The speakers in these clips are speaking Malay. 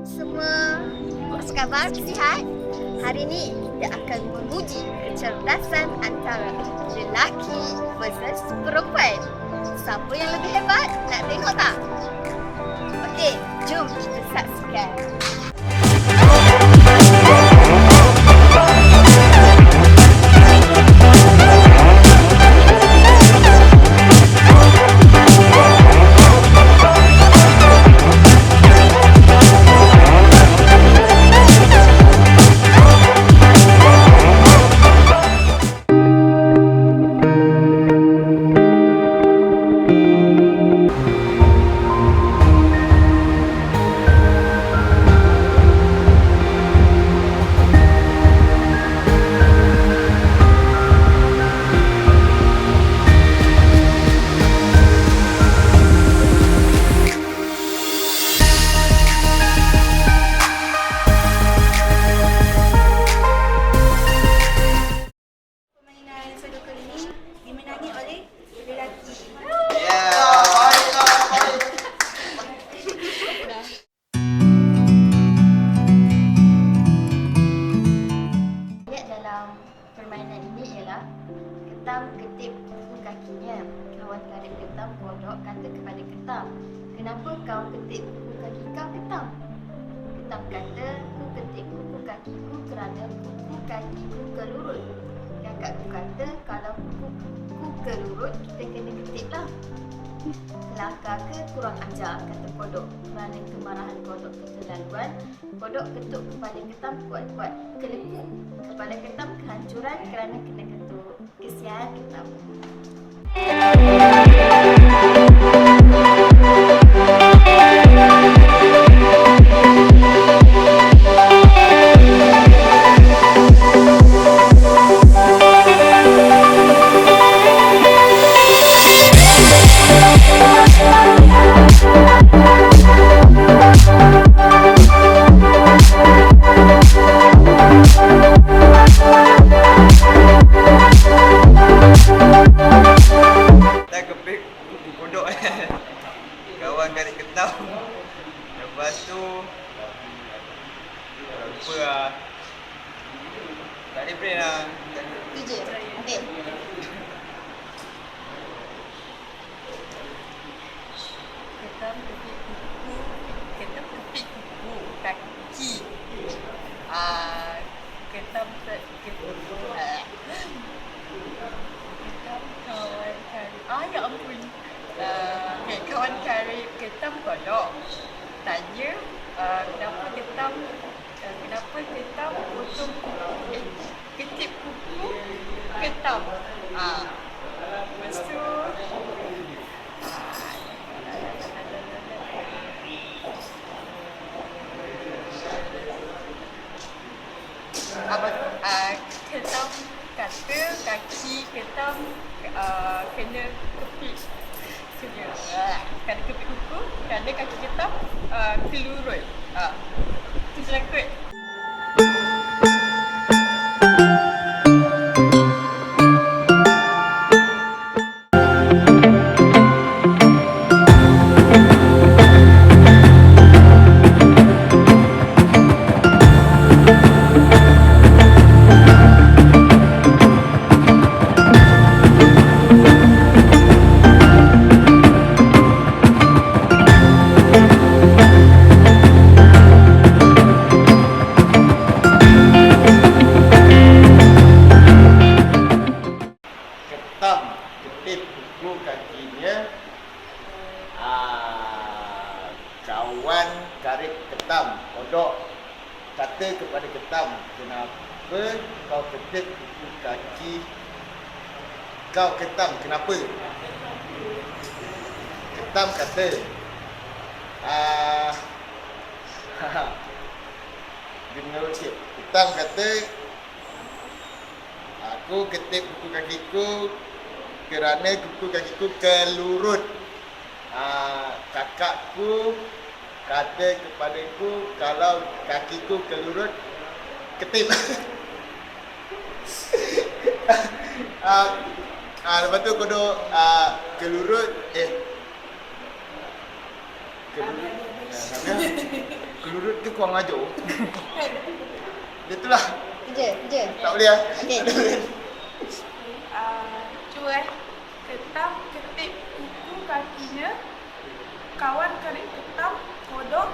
Semua apa khabar? Sihat? Hari ini kita akan menguji kecerdasan antara lelaki versus perempuan. Siapa yang lebih hebat? Nak tengok tak? Okey, jom kita saksikan. Dimenangi oleh lelaki. Dalam permainan ini ialah ketam ketip kuku kakinya. Kawan tarik ketam kodok kata kepada ketam, "Kenapa kau ketip kuku kaki kau, ketam?" Ketam kata, "Ku ketip kuku kakiku kerana kuku kakiku kelurut." Kakakku kata, "Kalau kuku kelurut, kita kena ketiplah." "Kelakar ke kurang ajar," kata kodok. Kerana kemarahan kodok keterlaluan, kodok ketuk kepala ketam kuat-kuat. Kelepuk kepala ketam kehancuran kerana kena ketuk. Kesian ketam. Kawan garik ketam. Lepas tu lupa lah. Tak ada brain lah. Tu je. Okey. Ketam ketip kuku, ketam ketip kuku kaki. Ketam ketam kawan kari. Ya ampun. Okay, kawan kari ketam kodok tanya kenapa ketam potong ketip kuku ketam. Lepas tu ketam kata kaki ketam kena kepit kuku kerana kaki ketam kelurut. Itu je lah kot. Ketam ketip kuku kakinya. Kawan karib ketam kodok kata kepada ketam, "Kenapa kau ketip kuku kaki kau, ketam? Kenapa?" Ketam kata, dengar sikit. Ketam kata, "Aku ketip kuku kakiku kerana kuku kakiku kelurut. Kakakku kata kepadaku, kalau kakiku kelurut, ketip." Lepas tu kodok kelurut kelurut. Kelurut tu kurang ajar. Dia tu lah. Kerja. Tak boleh lah. Okey. Cuba ketam ketip kuku kakinya, kawan karib ketam kodok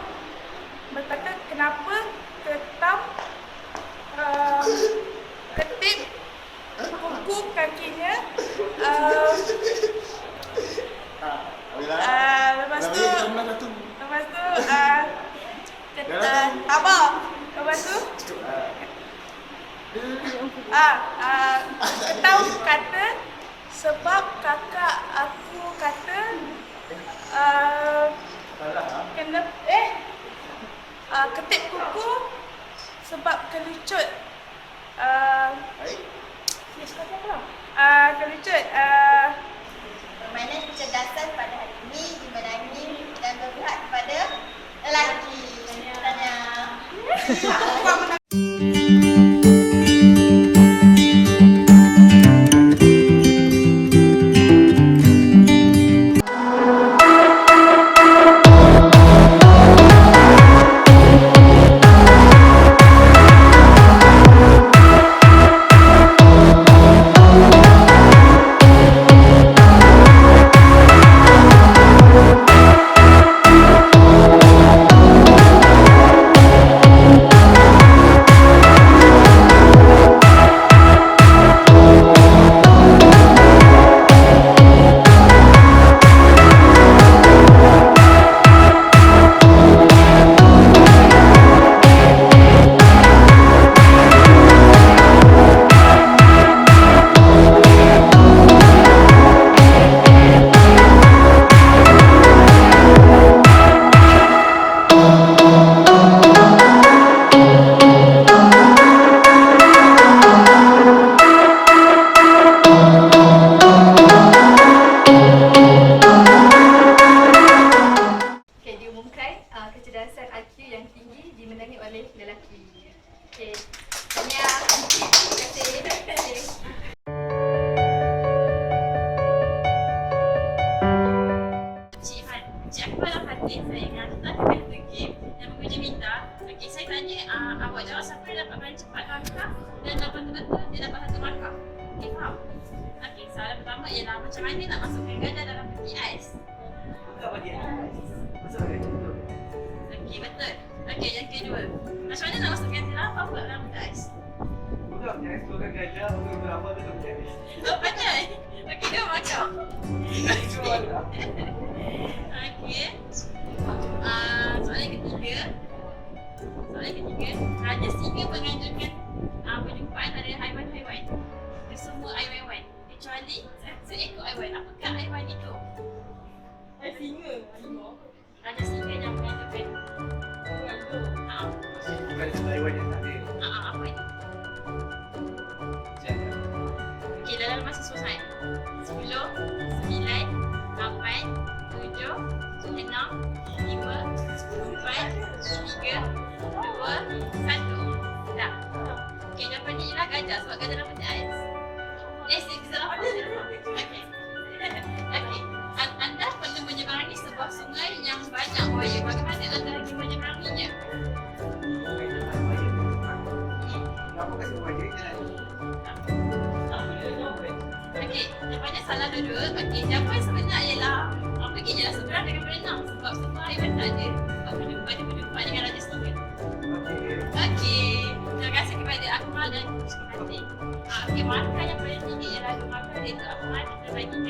berkata kenapa ketam ketip kuku kakinya. Lepas tu apa? Lepas tu ketam kata sebab kakak aku kata kena ketip kuku sebab kelucut. Kelucut. Permainan kecerdasan pada hari ini dimenangi dan berpihak kepada lelaki. Tahniah. Kecerdasan IQ yang tinggi dimenangi oleh lelaki. Okey. Tahniah. Terima kasih. Cik aku dalam hati saya ingat kita akan main satu game yang menguji minda. Okey, saya tanya awak jawab siapa yang dapat paling cepat langkah dan dapat betul dia dapat satu markah. Okey, faham? Okey, soalan pertama ialah macam mana nak masukkan ganda dalam peti ais? Tak bagi ais. Masuk ke situ. Okey, betul. Okey, yang kedua. Macam mana nak masukkan zirafah pula dalam peti ais? Bukan punya ais, bukan gajah, bukan berapa tu punya ais. Oh, pandai. Okey, dia macam. Jual lah. Okey. Soalan ketiga. Raja singa menganjurkan perjumpaan pada haiwan-haiwan. Semua haiwan kecuali seekor haiwan. Apakah haiwan itu? Singa. Raja singa yang menganjurkan. Bukan semua haiwan yang tak ada. Apa itu? Macam Okey, dalam masa selesai. 10, 9, 8, 7, 6, 5, 4, 3, 2, 1. Dah. Okey, jawapan ni ialah gajah sebab gajah dalam peti ais. Zirafah. Okey. Okey. Anda perlu menyeberangi sebuah sungai yang banyak buaya. Bagaimana anda ingin menyeberanginya? Kenapa kasi wajah jalan? Okey, jawapannya salah dua-dua. Okey, jawapan sebenar ialah pergi je lah seberang dengan berenang sebab semua haiwan tak ada. Sebab berjumpa dengan Raja Singa. Okey, terima kasih kepada Akmal dan Syekh Hati. Okey, markah yang paling tinggi ialah markah iaitu Akmal. Kita bagikan